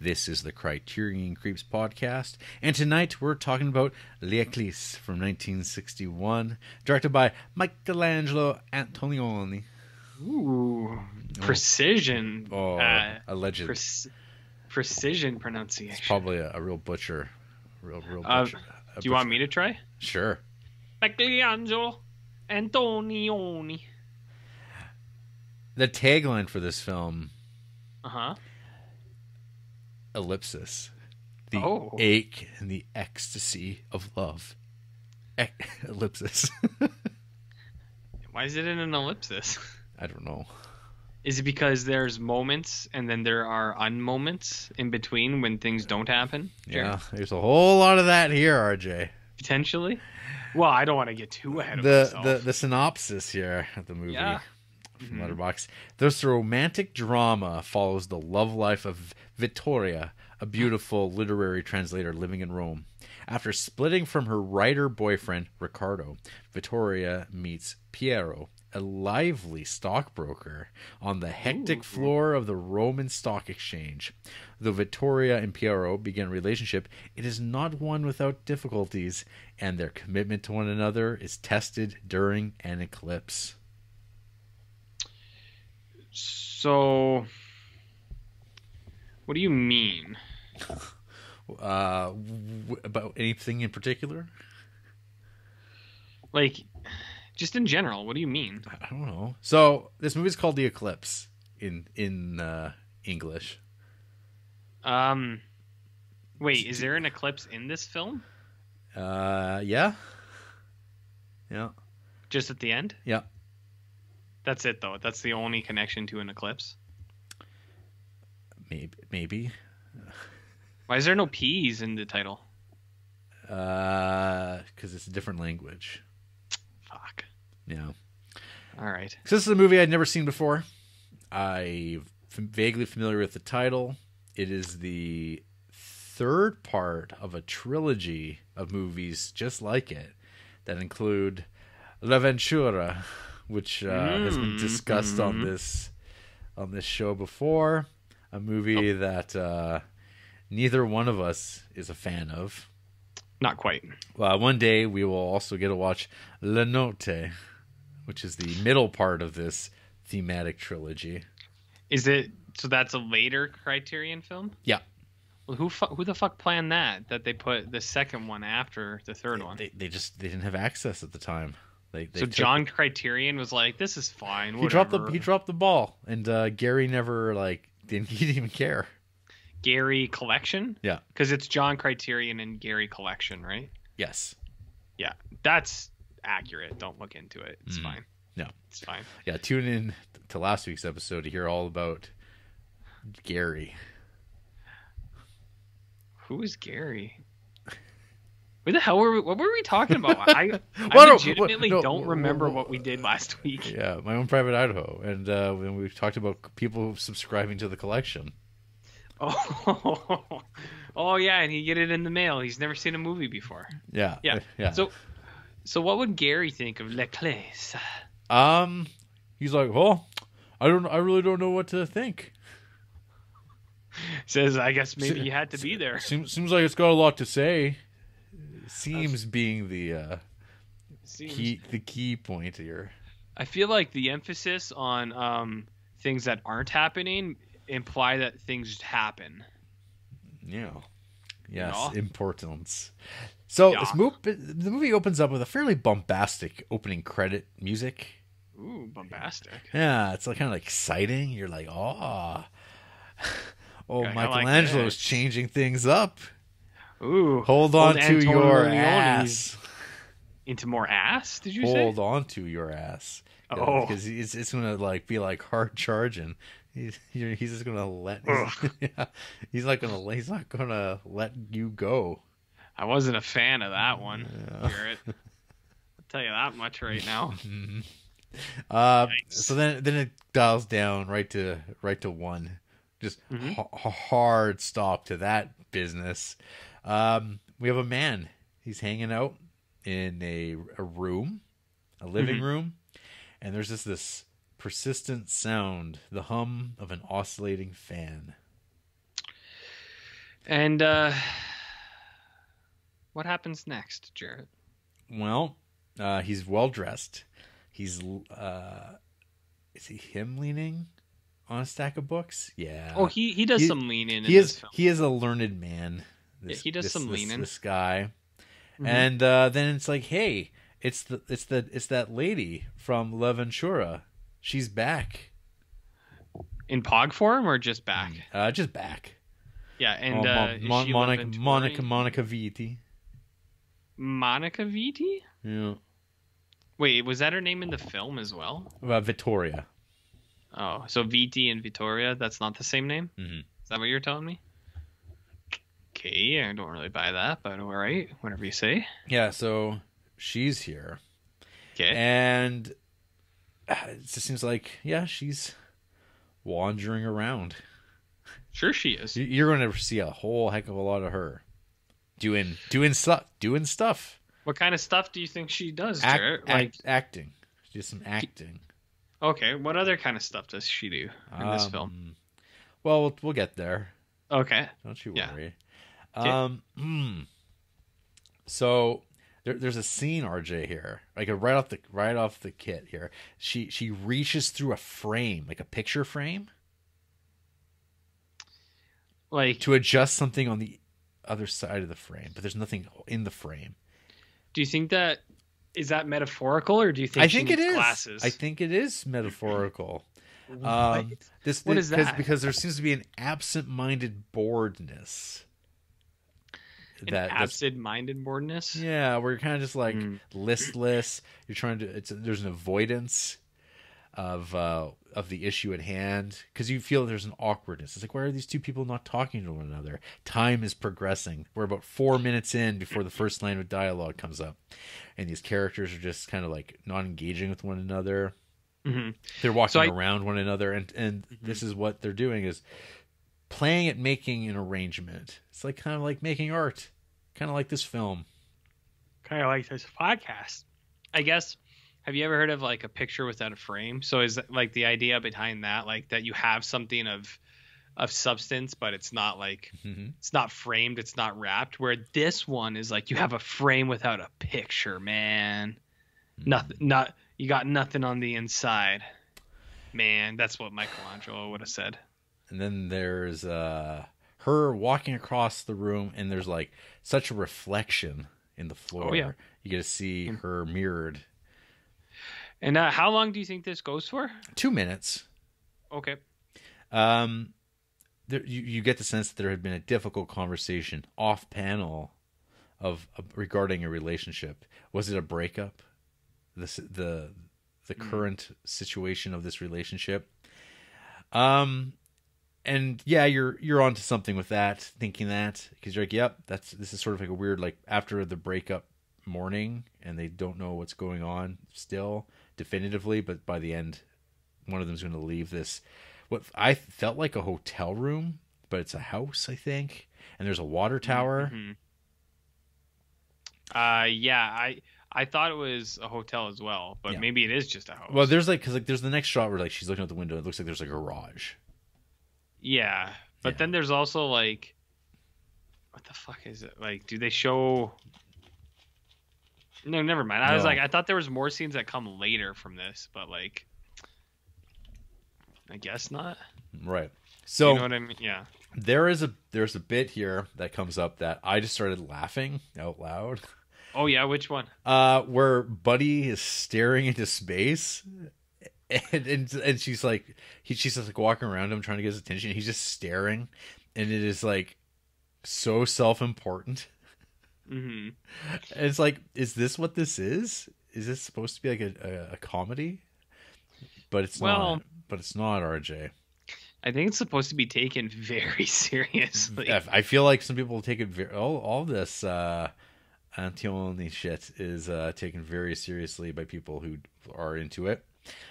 This is the Criterion Creeps podcast, and tonight we're talking about L'ECLISSE from 1961, directed by Michelangelo Antonioni. Ooh, precision. Alleged. Precision pronunciation. It's probably a real butcher. Real butcher. Do you want me to try? Sure. Michelangelo Antonioni. The tagline for this film... Uh-huh. Ellipsis. The ache and the ecstasy of love. Ellipsis. Why is it in an ellipsis? I don't know. Is it because there's moments and then there are unmoments in between when things don't happen? Yeah, there's a whole lot of that here, RJ. Potentially. Well, I don't want to get too ahead of myself. The synopsis here of the movie. Yeah. From Letterboxd. This romantic drama follows the love life of Vittoria, a beautiful literary translator living in Rome. After splitting from her writer boyfriend, Riccardo, Vittoria meets Piero, a lively stockbroker, on the hectic floor of the Roman stock exchange. Though Vittoria and Piero begin a relationship, it is not one without difficulties, and their commitment to one another is tested during an eclipse. So, what do you mean? About anything in particular? Like, just in general, what do you mean? I don't know. So, this movie's called The Eclipse in English. Wait, is there an eclipse in this film? Yeah. Yeah. Just at the end? Yeah. That's it, though. That's the only connection to an eclipse. Maybe. Why is there no P's in the title? Because it's a different language. Fuck. Yeah. All right. So this is a movie I'd never seen before. I'm vaguely familiar with the title. It is the third part of a trilogy of movies just like it that include L'Avventura, which has been discussed on this show before. A movie that neither one of us is a fan of. Not quite. One day we will also get to watch La Notte, which is the middle part of this thematic trilogy. Is it? So that's a later Criterion film? Yeah. Well, who the fuck planned that? That they put the second one after the third one? They didn't have access at the time. So John Criterion was like, "This is fine." He dropped the ball, and Gary never he didn't even care. Gary Collection? Yeah, because it's John Criterion and Gary Collection, right? Yes. Yeah, that's accurate. Don't look into it. It's fine. No, it's fine. Yeah, tune in to last week's episode to hear all about Gary. Who is Gary? What the hell what were we talking about? I legitimately don't remember what we did last week. Yeah, My Own Private Idaho. And when we talked about people subscribing to the collection. Oh, yeah, and he get it in the mail. He's never seen a movie before. Yeah. So what would Gary think of L'ECLISSE? He's like, well, I really don't know what to think. Says, I guess maybe you had to be there. Seems like it's got a lot to say. Seems being the key point here. I feel like the emphasis on things that aren't happening imply that things happen. Yeah. Yes, you know? Importance. So the movie opens up with a fairly bombastic opening credit music. Ooh, bombastic. Yeah, it's kind of exciting. You're like, Michelangelo's changing things up. Ooh, hold on to your ass. Into more ass? Did you say? Hold on to your ass. Because it's gonna be like hard charging. He's just gonna let. He's not gonna let you go. I wasn't a fan of that one, Jarrett. I'll tell you that much right now. So then it dials down right to one. Just hard stop to that business. We have a man. He's hanging out in a room, a living room, and there's this persistent sound, the hum of an oscillating fan. And what happens next, Jarrett? Well, he's well dressed. He's is he him leaning on a stack of books? Yeah. Oh, he does some leaning in this film. He is a learned man. He does some leaning. This guy. Mm-hmm. And then it's like, hey, it's that lady from La Ventura. She's back. In Pog form or just back? Just back. Yeah, and Monica Vitti. Monica Vitti? Yeah. Wait, was that her name in the film as well? Vittoria. Oh, so Vitti and Vittoria, that's not the same name? Mm-hmm. Is that what you're telling me? Okay, I don't really buy that, but all right, whatever you say. Yeah, so she's here. Okay. And it just seems like, yeah, she's wandering around. Sure she is. You're going to see a whole heck of a lot of her. Doing stuff. What kind of stuff do you think she does, Jarrett? Acting. She does some acting. Okay, what other kind of stuff does she do in this film? Well, we'll get there. Okay. Don't you worry. Okay. So there's a scene, RJ, here, like right off the kit here. She reaches through a frame, like a picture frame, like to adjust something on the other side of the frame, but there's nothing in the frame. Do you think that is that metaphorical, or do you think I think it is glasses? I think it is metaphorical. What is that? Because there seems to be an absent-minded boredness. Absent-minded boredness. Yeah, where you're kind of just like listless. You're trying to. There's an avoidance of the issue at hand because you feel there's an awkwardness. It's like, why are these two people not talking to one another? Time is progressing. We're about 4 minutes in before the first line of dialogue comes up, and these characters are just kind of like not engaging with one another. Mm-hmm. They're walking around one another, and this is what they're doing is playing at making an arrangement. It's like kind of like making art, kind of like this film, kind of like this podcast, I guess. Have you ever heard of like a picture without a frame? So is that, like, the idea behind that, like that you have something of substance, but it's not like it's not framed, it's not wrapped. Where this one is like you have a frame without a picture, man. You got nothing on the inside, man. That's what Michelangelo would have said. And then there's her walking across the room, and there's like such a reflection in the floor. Oh, yeah. You get to see her mirrored. And how long do you think this goes for? 2 minutes. Okay. You get the sense that there had been a difficult conversation off panel regarding a relationship. Was it a breakup? The current situation of this relationship. And yeah, you're onto something with that, thinking that, because you're like, yep, this is sort of like a weird, like, after the breakup morning, and they don't know what's going on still definitively, but by the end, one of them's going to leave this what I felt like a hotel room, but it's a house, I think, and there's a water tower. Yeah, I thought it was a hotel as well, but maybe it is just a house. Well, there's like, because like there's the next shot where like she's looking out the window, it looks like there's a garage. Yeah, but then there's also like, what the fuck is it? Like, do they show? No, never mind. I thought there was more scenes that come later from this, but like, I guess not. Right. So you know what I mean? Yeah. There's a bit here that comes up that I just started laughing out loud. Oh yeah, which one? Where Buddy is staring into space, and she's like, she's just like walking around him trying to get his attention. He's just staring, and it is like so self-important. Mm-hmm. And it's like, is this what this is? Is this supposed to be like a comedy? But it's not. But it's not, RJ. I think it's supposed to be taken very seriously. I feel like some people take it all this Antonioni shit is taken very seriously by people who are into it.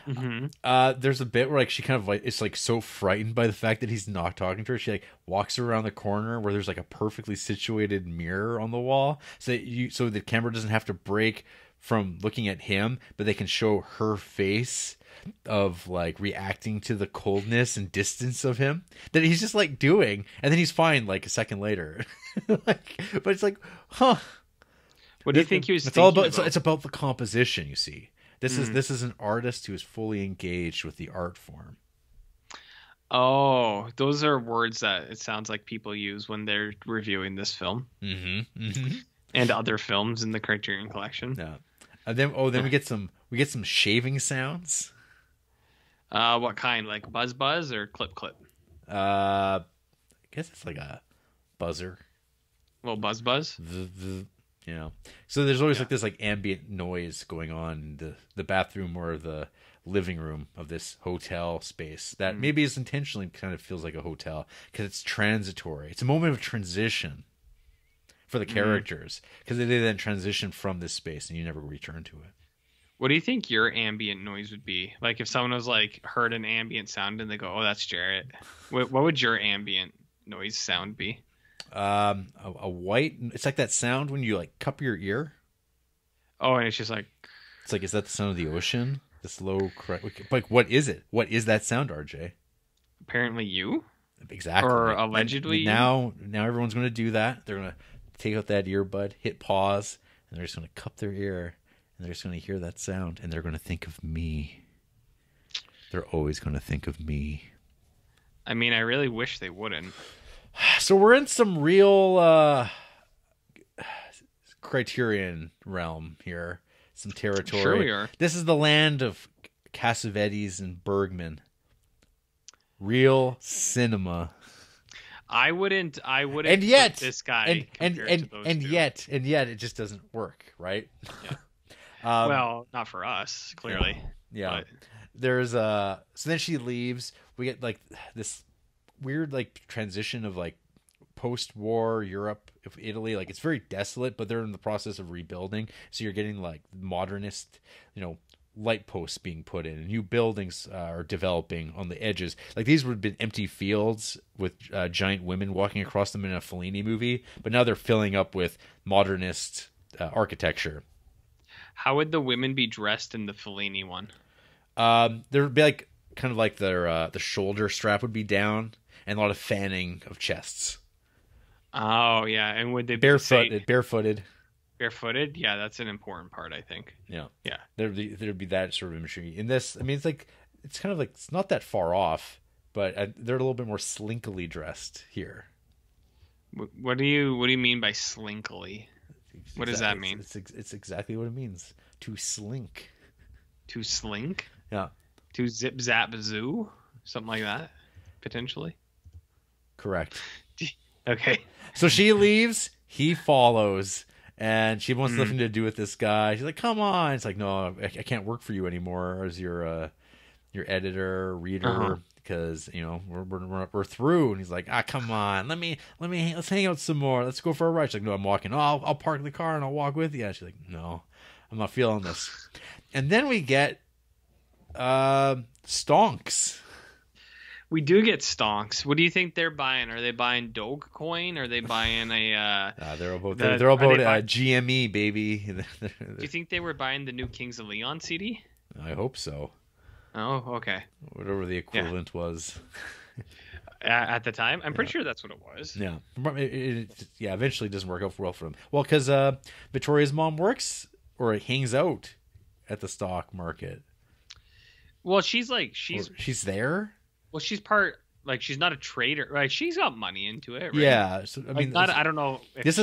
Mm-hmm. There's a bit where like she kind of like is like so frightened by the fact that he's not talking to her. She like walks around the corner where there's like a perfectly situated mirror on the wall, so the camera doesn't have to break from looking at him, but they can show her face of like reacting to the coldness and distance of him that he's just like doing, and then he's fine like a second later. Like, but it's like, huh? What do you think he was? It's all about. It's about the composition. You see, this is an artist who is fully engaged with the art form. Oh, those are words that it sounds like people use when they're reviewing this film and other films in the Criterion Collection. Yeah, and then we get some shaving sounds. What kind? Like buzz buzz or clip clip? I guess it's like a buzzer. Well, buzz buzz. Yeah. So there's always like this like ambient noise going on in the bathroom or the living room of this hotel space that maybe is intentionally kind of feels like a hotel because it's transitory. It's a moment of transition for the characters because they then transition from this space and you never return to it. What do you think your ambient noise would be? Like if someone was like heard an ambient sound and they go, "Oh, that's Jarrett." What would your ambient noise sound be? A white. It's like that sound when you like cup your ear. Oh, and it's just like. It's like, is that the sound of the ocean? This low. Like, what is it? What is that sound, RJ? Apparently, you. Exactly. Or allegedly. Now everyone's going to do that. They're going to take out that earbud, hit pause, and they're just going to cup their ear. And they're just going to hear that sound, and they're going to think of me. They're always going to think of me. I mean, I really wish they wouldn't. So we're in some real Criterion realm here. Some territory. Sure we are. This is the land of Cassavetes and Bergman. Real cinema. I wouldn't and yet, put this guy and yet it just doesn't work, right? Yeah. Well, not for us, clearly. Yeah. There's so then she leaves. We get like this weird like transition of like post-war Europe, Italy. Like it's very desolate, but they're in the process of rebuilding. So you're getting like modernist, light posts being put in, and new buildings are developing on the edges. Like these would have been empty fields with giant women walking across them in a Fellini movie, but now they're filling up with modernist architecture. How would the women be dressed in the Fellini one? There would be like kind of like their the shoulder strap would be down, and a lot of fanning of chests. Oh yeah, and would they be barefooted? Barefooted? Yeah, that's an important part, I think. Yeah. Yeah. There'd be that sort of imagery in this. I mean, it's kind of like it's not that far off, but they're a little bit more slinkily dressed here. What do you mean by slinkily? What does that mean? It's exactly what it means. To slink. To slink? Yeah. To zip zap zoo? Something like that, potentially. Correct. Okay. So she leaves, he follows, and she wants nothing to do with this guy. She's like, "Come on!" It's like, "No, I can't work for you anymore as your editor, reader, because we're through." And he's like, "Ah, come on, let's hang out some more. Let's go for a ride." She's like, "No, I'm walking." "Oh, I'll park the car and I'll walk with you." And she's like, "No, I'm not feeling this." And then we get stonks. We do get stonks. What do you think they're buying? Are they buying Dogecoin? Are they buying a? They're about GME, baby. Do you think they were buying the new Kings of Leon CD? I hope so. Oh, okay. Whatever the equivalent was. At the time, I'm pretty sure that's what it was. Yeah, eventually it doesn't work out well for them. Well, because Victoria's mom works or hangs out at the stock market. Well, she's there. Well, she's she's not a trader. Like she's got money into it, right? Yeah, so, I mean, I don't know. If this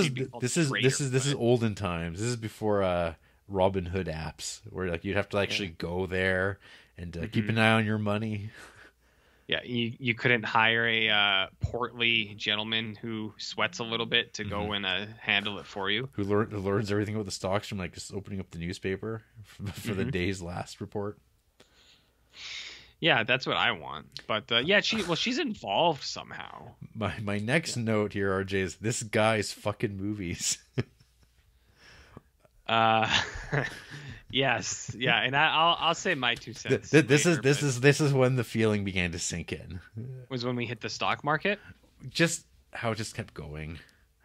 is olden times. This is before Robin Hood apps, where like you'd have to actually go there and keep an eye on your money. Yeah, you couldn't hire a portly gentleman who sweats a little bit to go and handle it for you. Who learns everything about the stocks from like just opening up the newspaper for the day's last report. Yeah, that's what I want. But she's involved somehow. My next note here, RJ, is this guy's fucking movies. Yes, yeah, and I'll say my 2 cents. This is when the feeling began to sink in. Was when we hit the stock market. Just how it just kept going.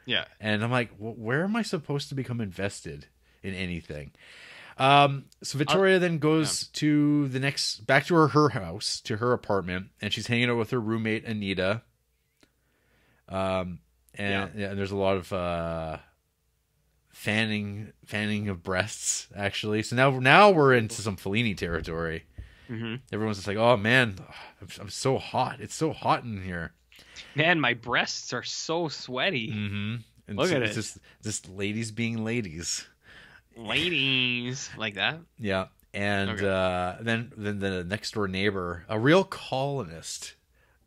Yeah, and I'm like, where am I supposed to become invested in anything? So Vittoria then goes to back to her house, to her apartment, and she's hanging out with her roommate Anita. And there's a lot of fanning of breasts, actually. So now we're into some Fellini territory. Mm-hmm. Everyone's just like, oh man, I'm so hot. It's so hot in here. Man, my breasts are so sweaty. Mm-hmm. And Look at it. It's just ladies being ladies. Ladies like that. Yeah. And then the next door neighbor, a real colonist,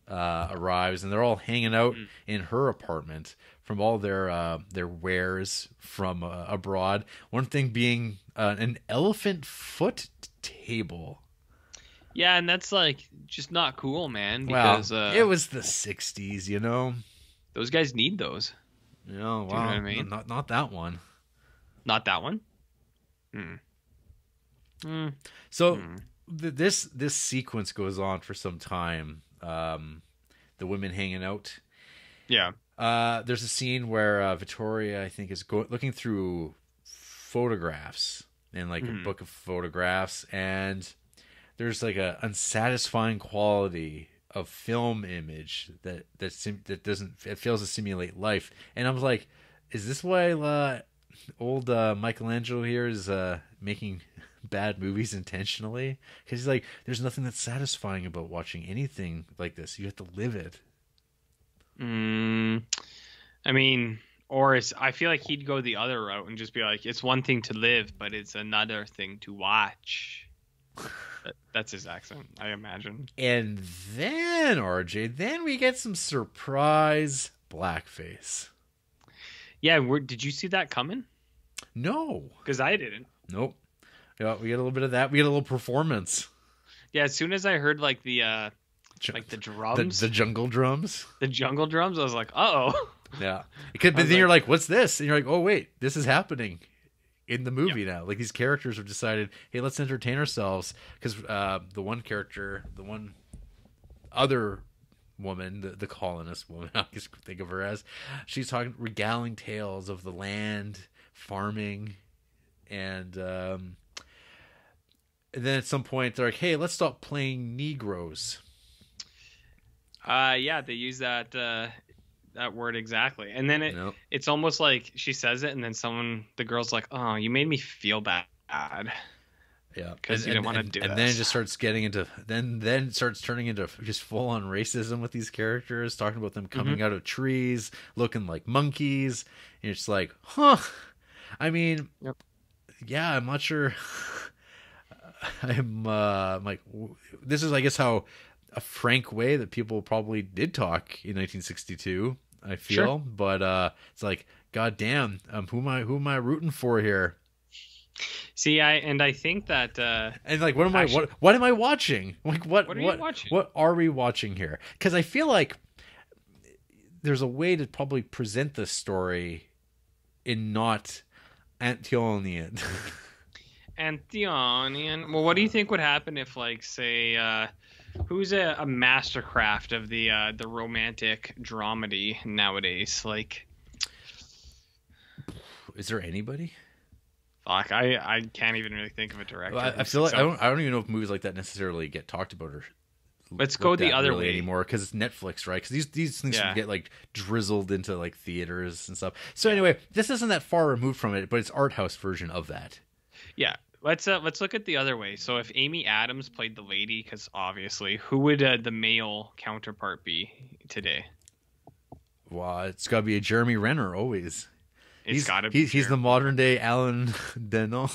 arrives, and they're all hanging out in her apartment from all their wares from abroad. One thing being an elephant foot table. Yeah, and that's like just not cool, man. Because it was the '60s, you know. Those guys need those. You know, Do you know what I mean? Not that one. Not that one. So this sequence goes on for some time. The women hanging out. Yeah. There's a scene where Vittoria, I think, is looking through photographs and like a book of photographs, and there's like a unsatisfying quality of film image that doesn't, it fails to simulate life. And I was like, is this why old Michelangelo here is making bad movies intentionally? Because he's like, there's nothing that's satisfying about watching anything like this. You have to live it. I mean, or I feel like he'd go the other route and just be like, it's one thing to live, but it's another thing to watch. That's his accent, I imagine. And then, RJ, then we get some surprise blackface. Yeah, did you see that coming? No. Because I didn't. Nope. Yeah, we get a little bit of that. We get a little performance. Yeah, as soon as I heard like the drums, the jungle drums, I was like, uh-oh. Yeah, but then you're like, what's this? And you're like, oh wait, this is happening in the movie now. Like, these characters have decided, hey, let's entertain ourselves, because the one character, the one other woman, the colonist woman, I guess think of her as, she's regaling tales of the land, farming, and then at some point they're like, hey, let's stop playing Negroes. Yeah, they use that word exactly. And then it's almost like she says it, and then the girl's like, oh, you made me feel bad. Yeah, because you didn't want to do that. And then it just starts getting into then starts turning into just full on racism with these characters, talking about them coming out of trees, looking like monkeys, and it's like, huh? I mean, yeah, I'm not sure. I'm like, this is, I guess, how a frank way that people probably did talk in 1962. I feel, sure. But it's like, goddamn, who am I rooting for here? See, I think that and like, what am I watching? Like, what are you watching? What are we watching here? Because I feel like there's a way to probably present this story in not Antonian. Antonian. Well, what do you think would happen if, like, say, who's a mastercraft of the romantic dramedy nowadays? Like, is there anybody? Fuck, I can't even really think of a director. Well, I feel like I don't even know if movies like that necessarily get talked about or. Let's go the other way anymore, because it's Netflix, right? Because these things get like drizzled into like theaters and stuff. So anyway, this isn't that far removed from it, but it's art house version of that. Yeah, let's look at the other way. So if Amy Adams played the lady, because obviously, who would the male counterpart be today? Well, it's got to be a Jeremy Renner always. It's got to be. He's the modern day Alan Delon.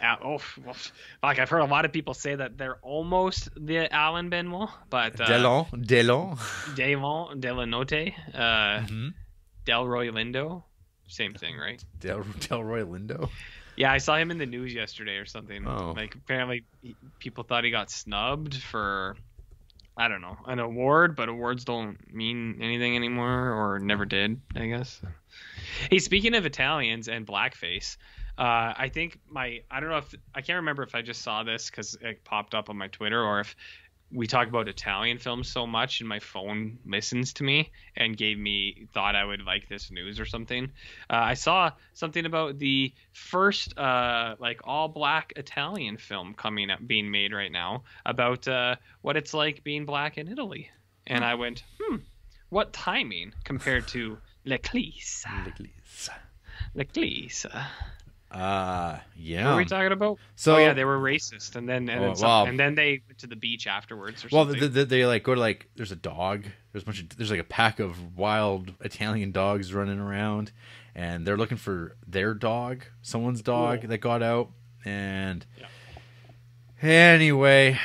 Fuck! I've heard a lot of people say that they're almost the Alan Benoit, but Delanote, Delroy Lindo, same thing, right? Delroy Lindo. Yeah, I saw him in the news yesterday or something. Oh. Like, apparently people thought he got snubbed for, I don't know, an award, but awards don't mean anything anymore, or never did, I guess. Hey, speaking of Italians and blackface, I think I don't know if, I can't remember if I just saw this because it popped up on my Twitter, or if we talk about Italian films so much, and my phone listens to me and thought I would like this news or something. I saw something about the first like all black Italian film coming up, being made right now, about what it's like being black in Italy. And I went, what timing compared to L'ECLISSE. L'ECLISSE. Yeah. What were we talking about? So they were racist, and then they went to the beach afterwards or something. Well, they like go to like there's a dog. There's like a pack of wild Italian dogs running around, and they're looking for their dog, someone's dog that got out. And anyway,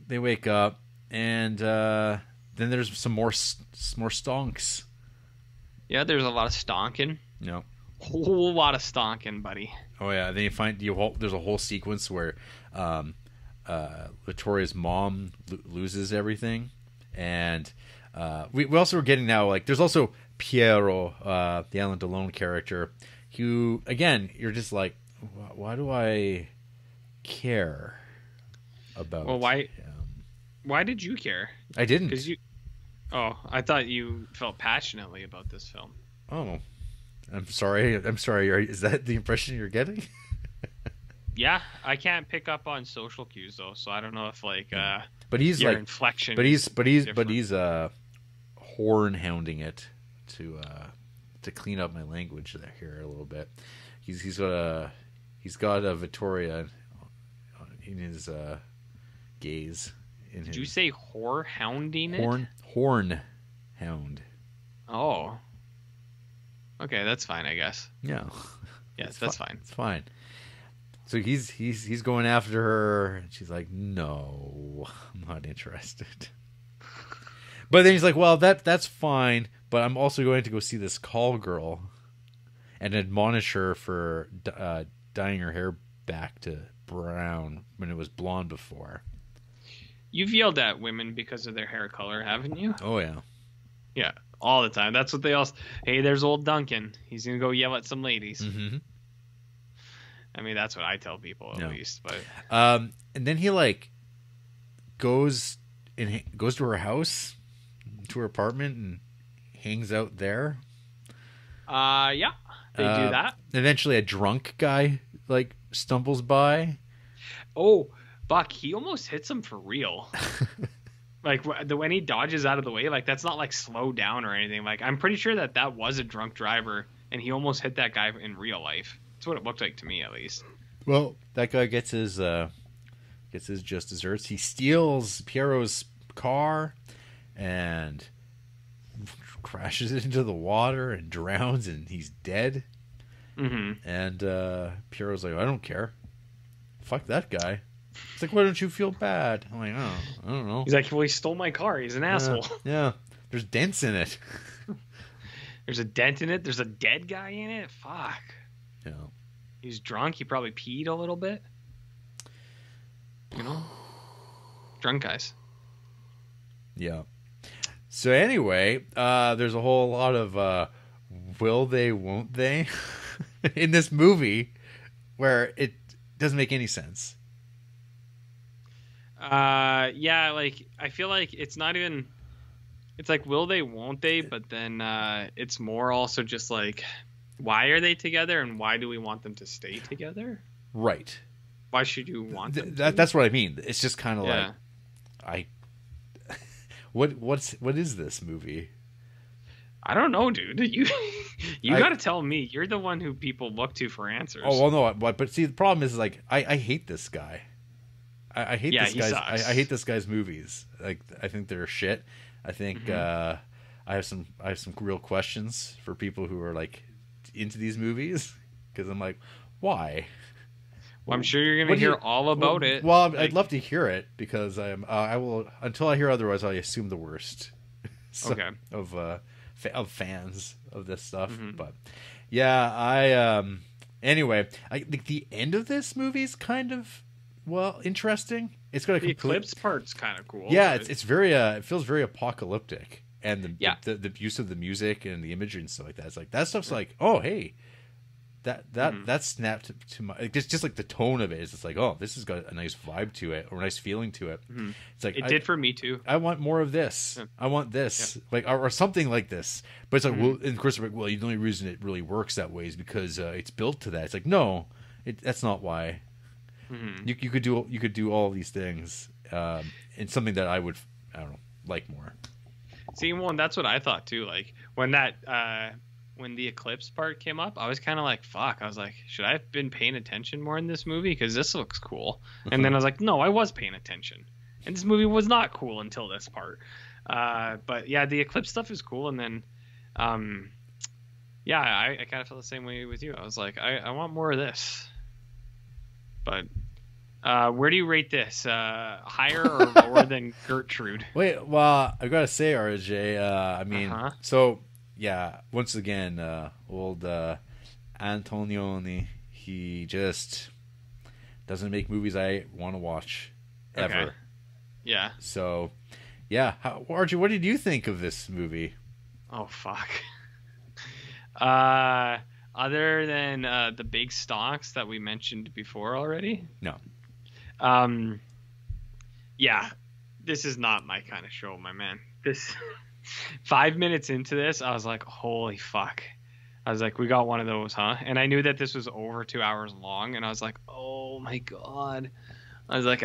they wake up, and then there's some more stonks. Yeah, there's a lot of stonking. No. Whole lot of stonking, buddy. Oh yeah, then there's a whole sequence where Vittoria's mom loses everything, and we also are getting now like there's also Piero, the Alain Delon character, who again you're just like, why do I care about? Well, why did you care? I didn't. I thought you felt passionately about this film. Oh. I'm sorry. Is that the impression you're getting? Yeah, I can't pick up on social cues though, so I don't know if but he's your like inflection. But he's horn hounding it to clean up my language here a little bit. He's got a Vittoria in his gaze. Did you say whore hounding it? Horn hound. Oh. Okay, that's fine, I guess. Yeah. Yes, that's fine. It's fine. So he's going after her, and she's like, "No, I'm not interested." But then he's like, "Well, that's fine, but I'm also going to go see this call girl, and admonish her for dyeing her hair back to brown when it was blonde before." You've yelled at women because of their hair color, haven't you? Oh yeah. Yeah. All the time. That's what they all. Hey, there's old Duncan. He's gonna go yell at some ladies. Mm-hmm. I mean, that's what I tell people at least. But and then he like goes to her house, to her apartment, and hangs out there. Yeah, they do that. Eventually, a drunk guy like stumbles by. Oh, Buck! He almost hits him for real. Like when he dodges out of the way, like that's not like slow down or anything. Like I'm pretty sure that was a drunk driver, and he almost hit that guy in real life. That's what it looked like to me, at least. Well, that guy gets his just desserts. He steals Piero's car and crashes it into the water and drowns, and he's dead. Mm-hmm. And Piero's like, I don't care. Fuck that guy. It's like, why don't you feel bad? I'm like, oh, I don't know. He's like, well, he stole my car. He's an asshole. Yeah. There's dents in it. There's a dent in it. There's a dead guy in it. Fuck. Yeah. He's drunk. He probably peed a little bit. You know? Drunk guys. Yeah. So anyway, there's a whole lot of will they, won't they in this movie where it doesn't make any sense. Yeah, like I feel like it's not even. It's like will they, won't they? But then it's more also just like, why are they together, and why do we want them to stay together? Right. Why should you want them? That's what I mean. It's just kind of like, what is this movie? I don't know, dude. You got to tell me. You're the one who people look to for answers. Oh well, no, but see, the problem is like I hate this guy. I hate this guy's. I hate this guy's movies. Like I think they're shit. I think I have some real questions for people who are like into these movies because I'm like, why? Well, I'm sure you're gonna hear all about it. Well, I'd love to hear it because I will until I hear otherwise. I assume the worst. Okay. Of fans of this stuff, but yeah, anyway, I think the end of this movie is kind of interesting. It's got the eclipse part's kind of cool. Yeah, it's very it feels very apocalyptic, and the use of the music and the imagery and stuff like that. It's like that stuff's like, oh hey, that snapped to my just like the tone of it is, it's like, oh, this has got a nice vibe to it or a nice feeling to it. It's like it did for me too. I want more of this. I want this, like or something like this. But it's like, well, and of course, like, well, the only reason it really works that way is because it's built to that. It's like, no, that's not why. You could do all these things, and something that I would, I don't know, like more. See, well, and that's what I thought too. Like when when the eclipse part came up, I was kind of like, fuck. I was like, should I have been paying attention more in this movie? Because this looks cool. And then I was like, no, I was paying attention. And this movie was not cool until this part. But yeah, the eclipse stuff is cool. And then, yeah, I kind of felt the same way with you. I was like, I want more of this. But where do you rate this? Higher or lower than Gertrude? Wait, well, I gotta say, RJ. I mean, so yeah. Once again, old Antonioni. He just doesn't make movies I want to watch ever. Okay. Yeah. So, yeah. RJ, what did you think of this movie? Oh fuck. Other than the big stonks that we mentioned before already? No. Yeah, this is not my kind of show, my man. This 5 minutes into this, I was like, holy fuck. I was like, we got one of those, huh? And I knew that this was over 2 hours long, and I was like, oh my God. I was like,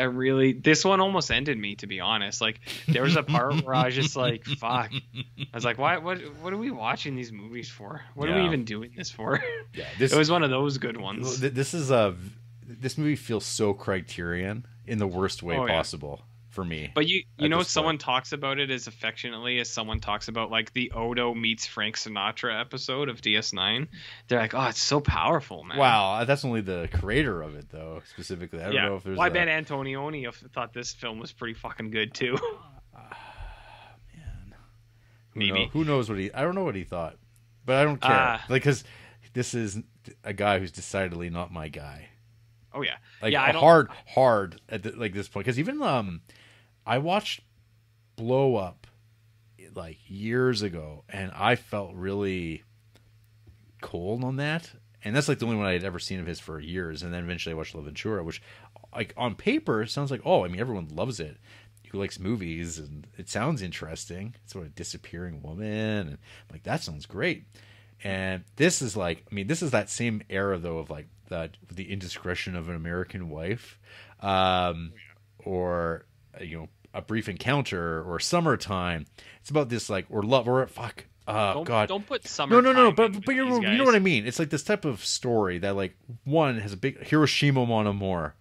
this one almost ended me, to be honest. Like, there was a part where I was just like, fuck. I was like, what are we watching these movies for? What are we even doing this for? Yeah, it was one of those good ones. This movie feels so Criterion in the worst way possible for me. But you know, someone talks about it as affectionately as someone talks about like the Odo meets Frank Sinatra episode of DS9. They're like, oh, it's so powerful, man. Wow, that's only the creator of it, though, specifically. I don't know if there's. Well, I bet Antonioni thought this film was pretty fucking good too. Man, maybe. Who knows what I don't know what he thought, but I don't care. Because this is a guy who's decidedly not my guy. Oh yeah, like yeah. Hard at this point, because even I watched Blow Up like years ago, and I felt really cold on that. And that's like the only one I had ever seen of his for years. And then eventually I watched La Ventura, which, like on paper, sounds like, oh, I mean, everyone loves it. Who likes movies, and it sounds interesting. It's sort of a disappearing woman, and I'm like, that sounds great. And this is like, I mean, this is that same era though of like the indiscretion of an American wife, or A Brief Encounter, or Summertime. It's about this like, or love, or fuck. God, don't put Summertime. No. But you know what I mean. It's like this type of story that like one has a big Hiroshima Mon Amour.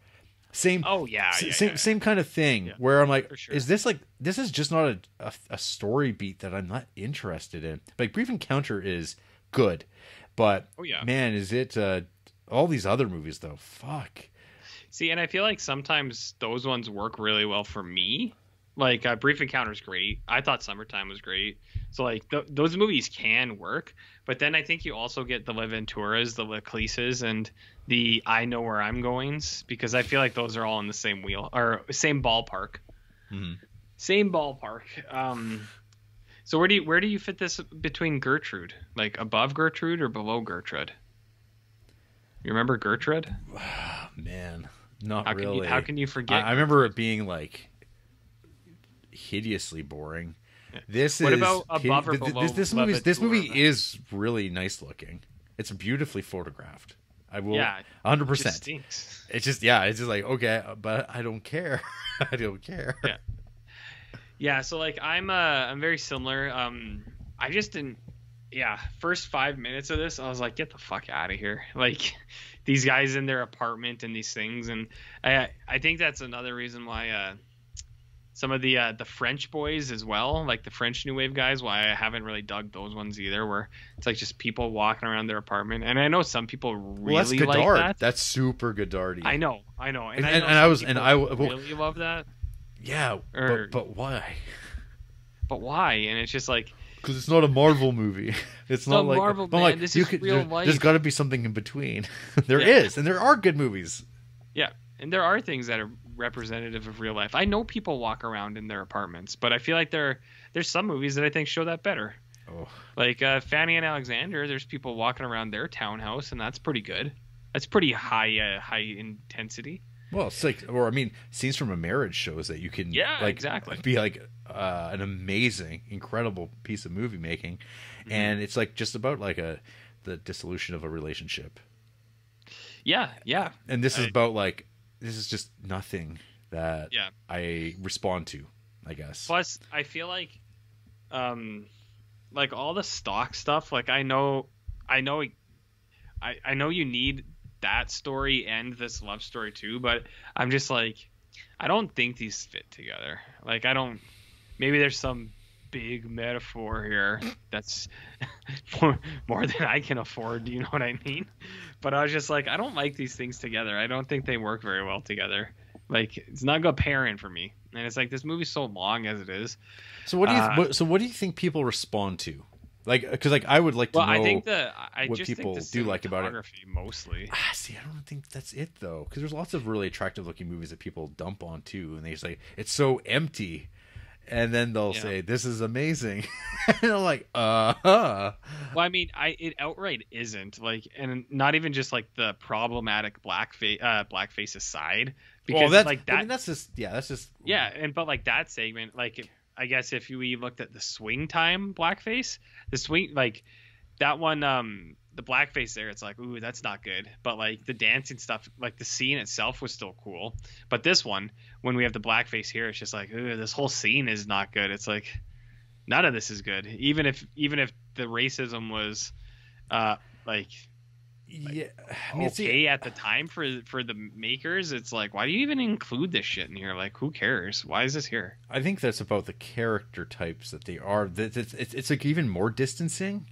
Same. Oh yeah. Same kind of thing. Where I'm like, sure. is this like, this is just not a story beat that I'm not interested in. Like Brief Encounter is good, but man, is it all these other movies though? Fuck. See, and I feel like sometimes those ones work really well for me. Like Brief Encounter is great. I thought Summertime was great. So like those movies can work, but then I think you also get the La Venturas, the L'ECLISSES, and the I Know Where I'm Goings, because I feel like those are all in the same wheel or same ballpark. Mm-hmm. Same ballpark. So where do you fit this between Gertrude? Like above Gertrude or below Gertrude? You remember Gertrude? Man, not how really. How can you forget? I remember it being like hideously boring. Yeah. What about above or below? This movie is really nice looking. It's beautifully photographed. I will 100%. It's just like, okay, but I don't care. I don't care. Yeah. Yeah, so like I'm very similar. I just didn't. Yeah, first 5 minutes of this, I was like, get the fuck out of here. Like these guys in their apartment and these things, and I think that's another reason why some of the French boys as well, like the French New Wave guys, why I haven't really dug those ones either, where it's like just people walking around their apartment. And I know some people really like that. That's super Godard-y. I know. And I really love that. Yeah, but why? But why? And it's just like, because it's not a Marvel movie. It's not like Marvel, man. Like, this is real life. There's got to be something in between. There is, and there are good movies. Yeah, and there are things that are representative of real life. I know people walk around in their apartments, but I feel like there's some movies that I think show that better. Oh. Like Fanny and Alexander, there's people walking around their townhouse, and that's pretty good. That's pretty high intensity. Well, it's like, or I mean, scenes from a marriage shows that you can, like, exactly, be like an amazing, incredible piece of movie making, and it's like just about like the dissolution of a relationship. Yeah. And this is about like, this is just nothing that Yeah. I respond to, I guess. Plus, I feel like all the stock stuff, like I know you need that story and this love story too, but I'm just like, I don't think these fit together. Like, maybe there's some big metaphor here that's more than I can afford. Do you know what I mean? But I was just like, I don't like these things together. I don't think they work very well together. Like, it's not a good pairing for me. And it's like, this movie's so long as it is. So what do you think people respond to? Like, because like I would like to know. I think what just people think the do like about it. cinematography mostly. See, I don't think that's it though, because there's lots of really attractive looking movies that people dump on too, and they say it's so empty, and then they'll say this is amazing, and I'm like, Well, I mean, it outright isn't, like, and not even just like the problematic blackface aside, because that's, like that. I mean, that's just but like that segment, like, I guess if we looked at the swing time blackface, the swing, like that one, the blackface there, it's like, ooh, that's not good. But like the dancing stuff, like the scene itself was still cool. But this one, when we have the blackface here, it's just like, ooh, this whole scene is not good. It's like, none of this is good. Even if the racism was, like, yeah, I mean, okay at the time for the makers, it's like, why do you even include this shit in here? Like, who cares? Why is this here? I think that's about the character types that they are. It's like even more distancing.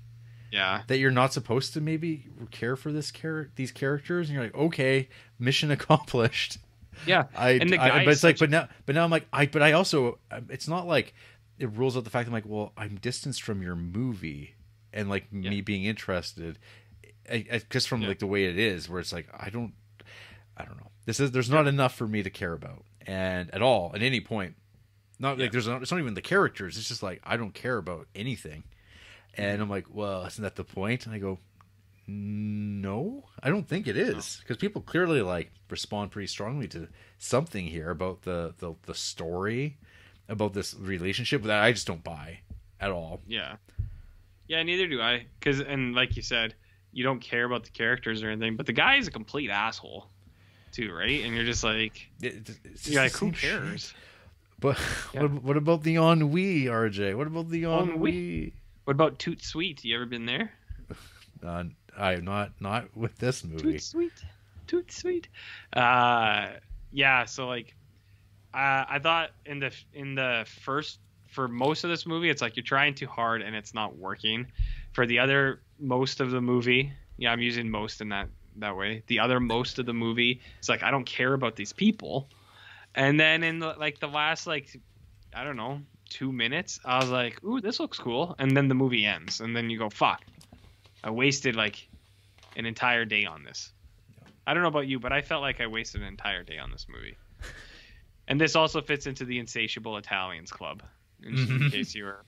Yeah, that you're not supposed to maybe care for these characters, and you're like, okay, mission accomplished. Yeah, but now I'm like, I also, it's not like it rules out the fact that I'm like, well, I'm distanced from your movie and like me being interested. Just from like the way it is, where it's like I don't know. There's not enough for me to care about, and at all at any point. Not like it's not even the characters. It's just like I don't care about anything, and I'm like, well, isn't that the point? And I go, no, I don't think it is, because people clearly like respond pretty strongly to something here about the story, about this relationship that I just don't buy at all. Yeah, neither do I. And like you said, you don't care about the characters or anything, but the guy is a complete asshole too, right? And you're just like, who cares? Shit. But what about the ennui, RJ? What about the ennui? What about Toot Sweet? You ever been there? I'm not with this movie. Toot Sweet. Yeah. So like, I thought in the first, for most of this movie, it's like you're trying too hard and it's not working. For the other most of the movie, I'm using most in that way. The other most of the movie, it's like I don't care about these people. And then in the last, like, I don't know, 2 minutes, I was like, ooh, this looks cool. And then the movie ends, and then you go, fuck, I wasted like an entire day on this. I don't know about you, but I felt like I wasted an entire day on this movie. And this also fits into the Insatiable Italians Club, in case you were.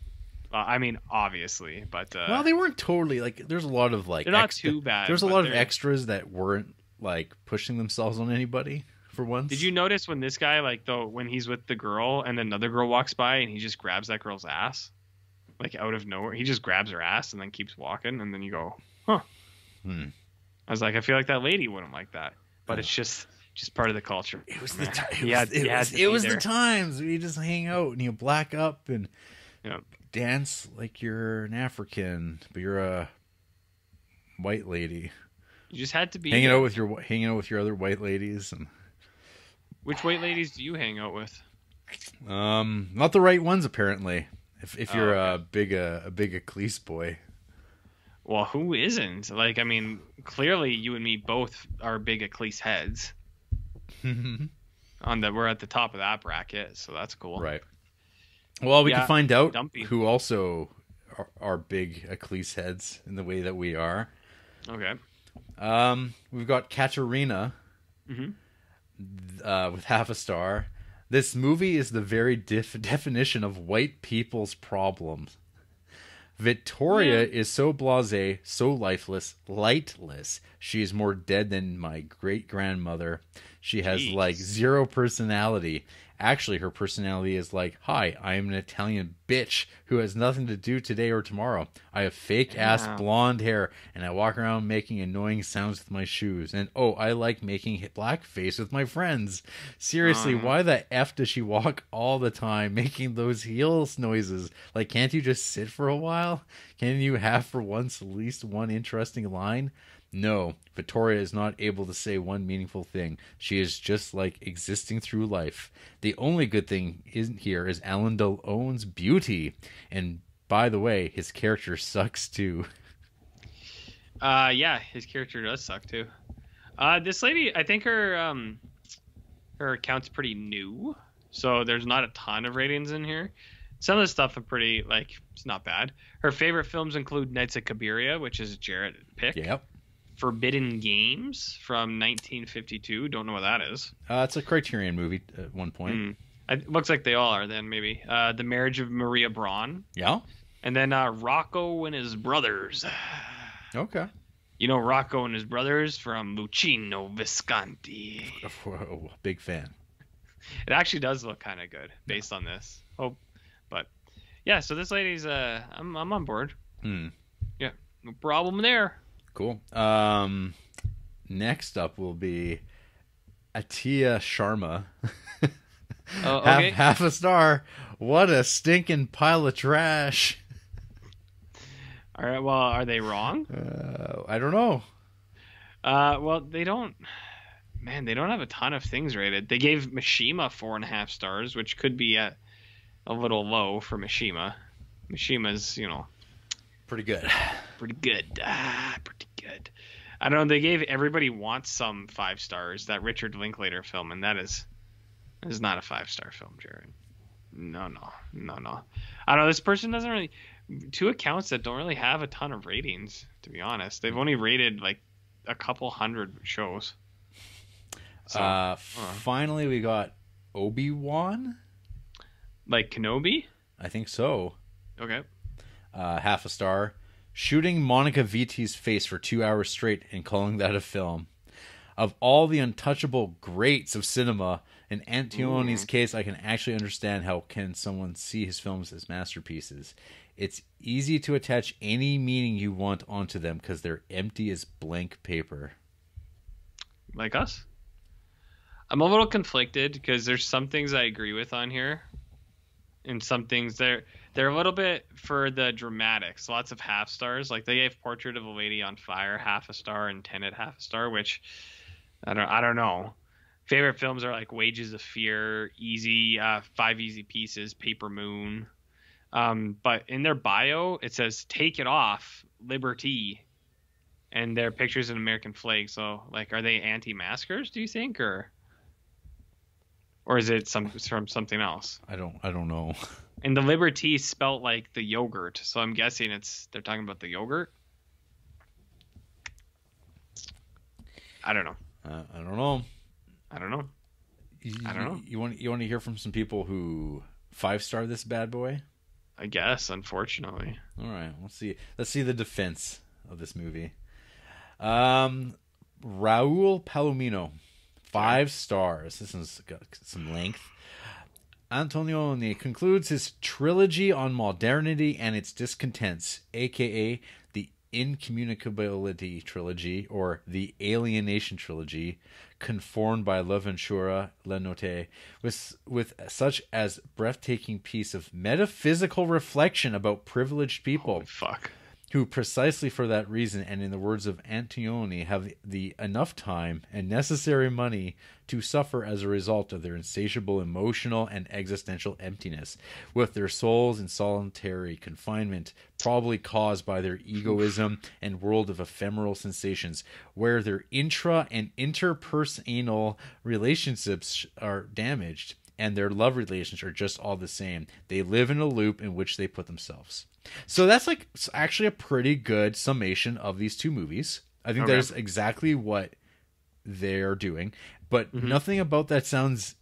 I mean, obviously, but well, they weren't totally like. There's a lot of like. They're not too bad. There's a lot of extras that weren't like pushing themselves on anybody for once. Did you notice when this guy, like, when he's with the girl and another girl walks by and he just grabs that girl's ass, like out of nowhere, he just grabs her ass and then keeps walking, and then you go, huh? I was like, I feel like that lady wouldn't like that, but it's just part of the culture. It was the the times we just hang out and you black up and. Dance like you're an African, but you're a white lady. You just had to be hanging out with your other white ladies. And which white ladies do you hang out with? Not the right ones apparently. If you're a big L'ECLISSE boy. Well, who isn't? Like, I mean, clearly you and me both are big L'ECLISSE heads. We're at the top of that bracket, so that's cool. Right. Well, we can find out who also are big L'ECLISSE heads in the way that we are. Okay. We've got Katerina with half a star. This movie is the very definition of white people's problems. Victoria is so blasé, so lightless. She is more dead than my great-grandmother. She has like zero personality. Actually, her personality is like, hi, I am an Italian bitch who has nothing to do today or tomorrow. I have fake-ass blonde hair, and I walk around making annoying sounds with my shoes. And, oh, I like making blackface with my friends. Seriously, why the F does she walk all the time making those heels noises? Like, can't you just sit for a while? Can you have for once at least one interesting line? No, Victoria is not able to say one meaningful thing. She is just like existing through life. The only good thing here is Alan Delon's beauty. And by the way, his character sucks too. Yeah, his character does suck too. This lady, I think her account's pretty new, so there's not a ton of ratings in here. Some of the stuff are pretty, like, it's not bad. Her favorite films include Knights of Cabiria, which is a Jarrett pick. Yep. Forbidden Games from 1952. Don't know what that is. It's a Criterion movie at one point. It looks like they all are then, maybe. The Marriage of Maria Braun. Yeah. And then Rocco and His Brothers. Okay. You know Rocco and His Brothers from Luchino Visconti. Whoa, big fan. It actually does look kind of good based on this. Oh, but yeah. So this lady's I'm on board. Yeah, no problem there. Cool. Next up will be Atiya Sharma. Okay. half a star. What a stinking pile of trash. All right. Well, are they wrong? I don't know. Well, they don't. Man, they don't have a ton of things rated. They gave Mishima 4.5 stars, which could be a little low for Mishima. Mishima's, pretty good. Pretty good. Pretty good. I don't know. They gave Everybody Wants Some 5 stars, that Richard Linklater film, and that is not a 5-star film, Jared. No. I don't know. This person doesn't really. 2 accounts that don't really have a ton of ratings, to be honest. They've only rated like a couple hundred shows. So, finally, we got Obi-Wan. Like Kenobi? I think so. Okay. Half a star. Shooting Monica Vitti's face for 2 hours straight and calling that a film. Of all the untouchable greats of cinema, in Antonioni's case, I can actually understand how can someone see his films as masterpieces. It's easy to attach any meaning you want onto them because they're empty as blank paper. Like us? I'm a little conflicted because there's some things I agree with on here, and some things they're a little bit for the dramatics. Lots of half stars. Like they gave Portrait of a Lady on Fire half a star and Tenet half a star, which I don't know. Favorite films are like Wages of Fear, Easy, 5 Easy Pieces, Paper Moon. But in their bio it says Take It Off, Liberty, and their pictures an American flag. So like, are they anti-maskers? Do you think, or is it from something else? I don't know. And the Liberty spelt like the yogurt, so I'm guessing they're talking about the yogurt. I don't know. I don't know. I don't know. You want to hear from some people who 5-star this bad boy? I guess, unfortunately. All right, let's see the defense of this movie. Raul Palomino, 5 stars. This one's got some length. Antonioni concludes his trilogy on modernity and its discontents, aka the Incommunicability trilogy or the Alienation trilogy, conformed by L'Avventura, La Notte, with such as breathtaking piece of metaphysical reflection about privileged people. Holy fuck. Who precisely for that reason, and in the words of Antonioni, have the enough time and necessary money to suffer as a result of their insatiable emotional and existential emptiness, with their souls in solitary confinement, probably caused by their egoism and world of ephemeral sensations, where their intra and interpersonal relationships are damaged, and their love relations are just all the same. They live in a loop in which they put themselves. So that's like actually a pretty good summation of these 2 movies. I think that is exactly what they're doing, but nothing about that sounds.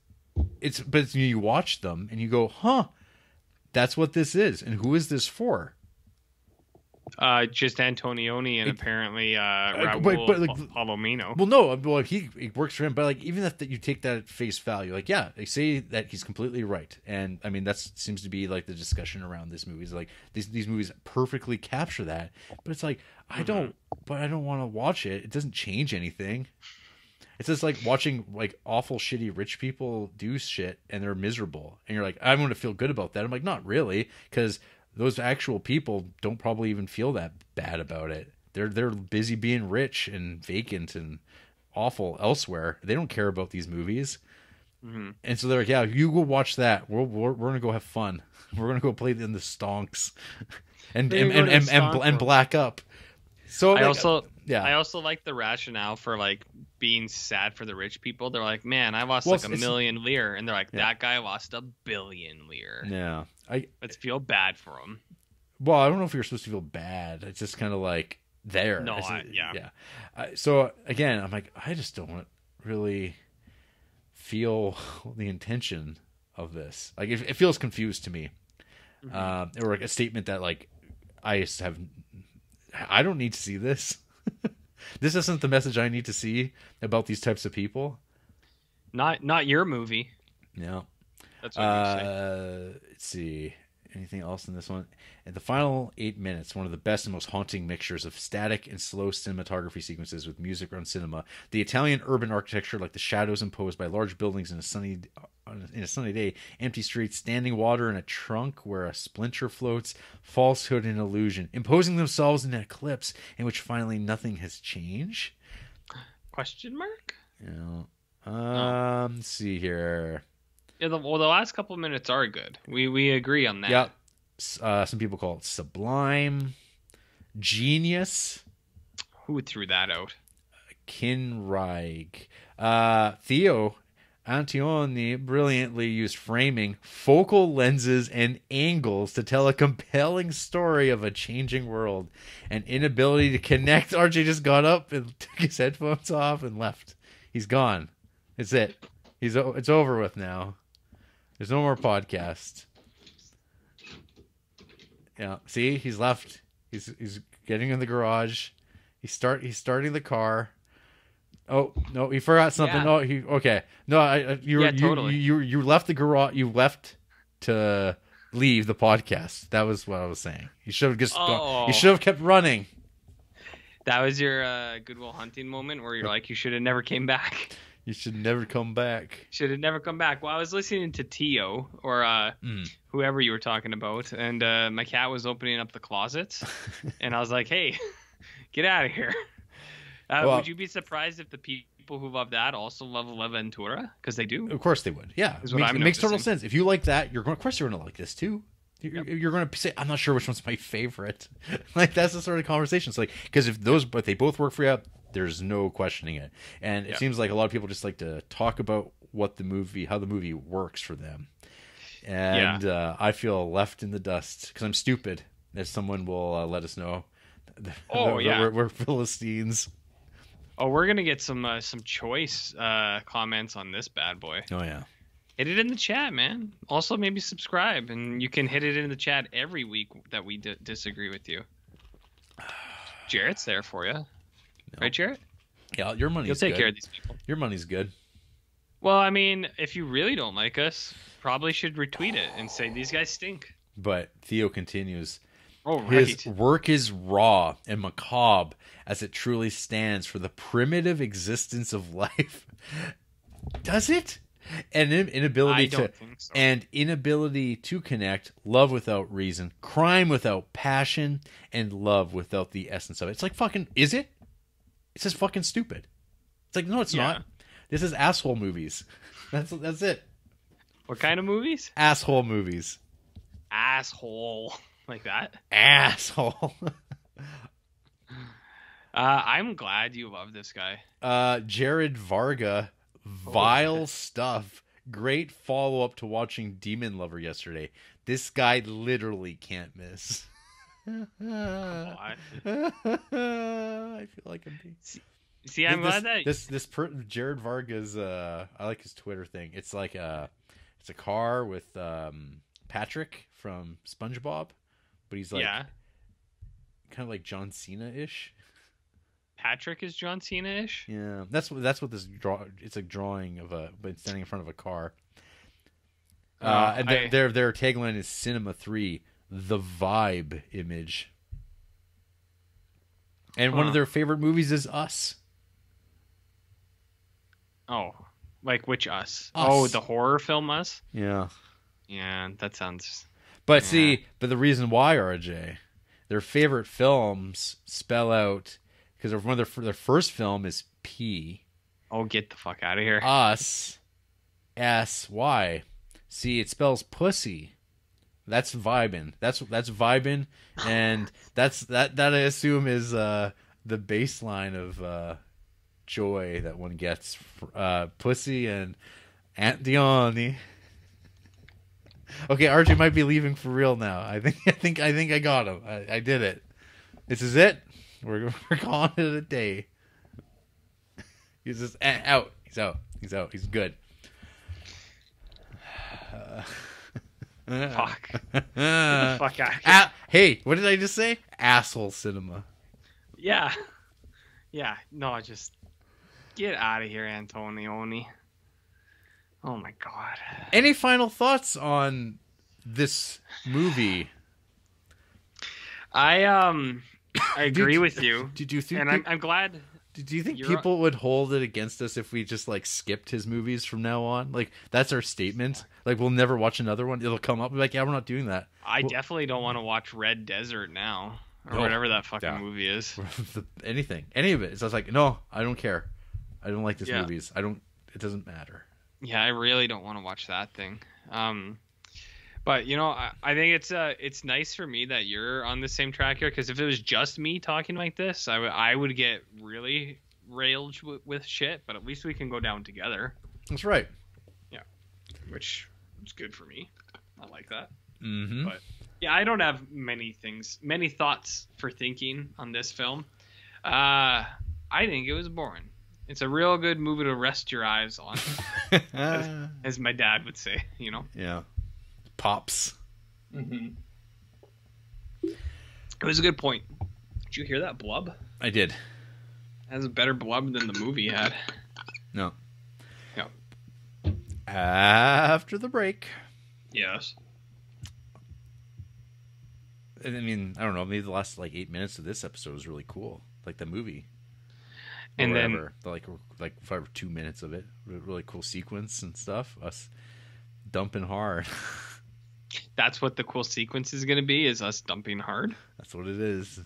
But you watch them and you go, huh, that's what this is, and who is this for? Just Antonioni and apparently Raul but, like, Palomino. Well, no, well, he works for him, but like even if you take that at face value, like yeah, they say that he's completely right, and I mean that seems to be like the discussion around this movie is like these movies perfectly capture that, but it's like I don't want to watch it. It doesn't change anything. It's just like watching like awful, shitty rich people do shit and they're miserable, and you're like, I'm going to feel good about that. I'm like, not really, because those actual people don't probably even feel that bad about it. They're busy being rich and vacant and awful elsewhere. They don't care about these movies, and so they're like, yeah, you go watch that. We're gonna go have fun. We're gonna go play in the stonks, and black up. So I yeah. I also like the rationale for like being sad for the rich people. They're like, man, I lost like a million lire, and they're like, that guy lost $1 billion lire. Yeah, let's feel bad for him. Well, I don't know if you're supposed to feel bad. It's just kind of like there. No, yeah. So again, I'm like, I just don't really feel the intention of this. Like, it feels confused to me, or like a statement that like I don't need to see this. This isn't the message I need to see about these types of people. Not your movie. Yeah. That's what you say. Let's see. Anything else in this one? In the final 8 minutes, one of the best and most haunting mixtures of static and slow cinematography sequences with music around cinema. The Italian urban architecture, like the shadows imposed by large buildings in a sunny day, empty streets, standing water in a trunk where a splinter floats, falsehood and illusion, imposing themselves in an eclipse in which finally nothing has changed. Question mark? Yeah. Let's see here. Yeah, the last couple of minutes are good. We agree on that. Yeah. Some people call it sublime, genius. Who threw that out? Kinreig. Theo Antonioni brilliantly used framing, focal lenses, and angles to tell a compelling story of a changing world. An inability to connect. RJ just got up and took his headphones off and left. He's gone. It's it. It's over with now. There's no more podcast. Yeah, see, he's left. He's getting in the garage. He's starting the car. Oh no, he forgot something. Yeah. Oh, okay. No, totally. You left the garage. You left to leave the podcast. That was what I was saying. You should have just gone. You should have kept running. That was your Goodwill Hunting moment where you're like, you should have never came back. You should never come back. Should have never come back. Well, I was listening to Tio or whoever you were talking about, and my cat was opening up the closets, and I was like, hey, get out of here. Would you be surprised if the people who love that also love L'Avventura? Because they do. Of course they would. Yeah, it makes total sense. If you like that, of course you're going to like this too. You're going to say, I'm not sure which one's my favorite. Like, that's the sort of conversation. It's like, because but they both work for you, there's no questioning it. And it seems like a lot of people just like to talk about how the movie works for them. And I feel left in the dust because I'm stupid. If someone will let us know. We're Philistines. Oh, we're gonna get some choice comments on this bad boy. Oh yeah. Hit it in the chat, man. Also, maybe subscribe, and you can hit it in the chat every week that we disagree with you. Jarrett's there for you, right, Jarrett? Yeah, your money's good. You'll take care of these people. Your money's good. Well, I mean, if you really don't like us, probably should retweet it and say these guys stink. But Theo continues. Oh, right. His work is raw and macabre as it truly stands for the primitive existence of life. Does it? And inability to connect, love without reason, crime without passion, and love without the essence of it. It's like fucking, is it? It's just fucking stupid. It's like, no, it's not. This is asshole movies. That's it. What kind of movies? Asshole movies. Asshole. Like that? Asshole. I'm glad you love this guy. Jared Varga. Vile stuff. Great follow-up to watching Demon Lover yesterday. This guy literally can't miss. I feel like I'm being... See, I'm glad that Jared Varga's I like his Twitter thing. It's like it's a car with Patrick from SpongeBob, but he's like kind of like John Cena-ish. Patrick is John Cena-ish. Yeah, that's what this it's a drawing of but standing in front of a car. And their tagline is Cinema 3, the vibe image. And one of their favorite movies is Us. Oh, like which Us? Us. Oh, the horror film Us? Yeah. Yeah, that sounds... But but the reason why, RJ, their favorite films spell out... Because one of their first film is P. Oh, get the fuck out of here. Us. S-Y. See, it spells pussy. That's vibin'. That's vibin', and that I assume is the baseline of joy that one gets. Pussy and Antonioni. Okay, RJ might be leaving for real now. I think I got him. I did it. This is it. We're calling it a day. He's just out. He's out. He's good. Fuck. Get the fuck out. Hey, what did I just say? Asshole cinema. Yeah. Yeah. No, just get out of here, Antonioni. Oh my god. Any final thoughts on this movie? I agree with you. Did you think? And I'm glad. Do you think people would hold it against us if we just like skipped his movies from now on? Like that's our statement. Like we'll never watch another one. It'll come up. We're like, yeah, we're not doing that. I definitely don't want to watch Red Desert now or whatever that fucking movie is. Anything, any of it. So I was like, no, I don't care. I don't like these movies. It doesn't matter. Yeah, I really don't want to watch that thing. But you know, I think it's nice for me that you're on the same track here, because if it was just me talking like this, I would get really railed with shit. But at least we can go down together. That's right. Yeah, which is good for me. I like that. Mm-hmm. But yeah, I don't have many thoughts for thinking on this film. I think it was boring. It's a real good movie to rest your eyes on, as my dad would say. You know. Yeah. Pops. Mm-hmm. It was a good point. Did you hear that blub? I did. It has a better blub than the movie had. No. Yeah. After the break. Yes. I mean, I don't know. Maybe the last like 8 minutes of this episode was really cool, like the movie. And then like 5 or 2 minutes of it, really cool sequence and stuff. Us dumping hard. That's what the cool sequence is going to be, is us dumping hard. That's what it is.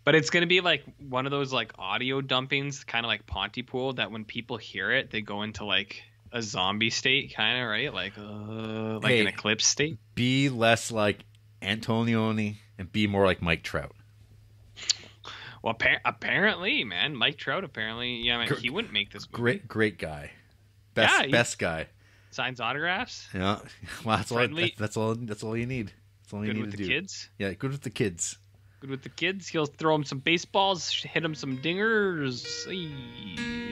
But it's going to be like one of those like audio dumpings, kind of like Pontypool, that when people hear it, they go into like a zombie state, kind of, right? Like an eclipse state. Be less like Antonioni and be more like Mike Trout. Well, apparently, man, Mike Trout apparently, he wouldn't make this movie. Great guy. Best guy. Signs autographs. Yeah, well, that's all you need. That's all you need to do. Good with the kids. Yeah, good with the kids. Good with the kids. He'll throw him some baseballs, hit him some dingers. Hey.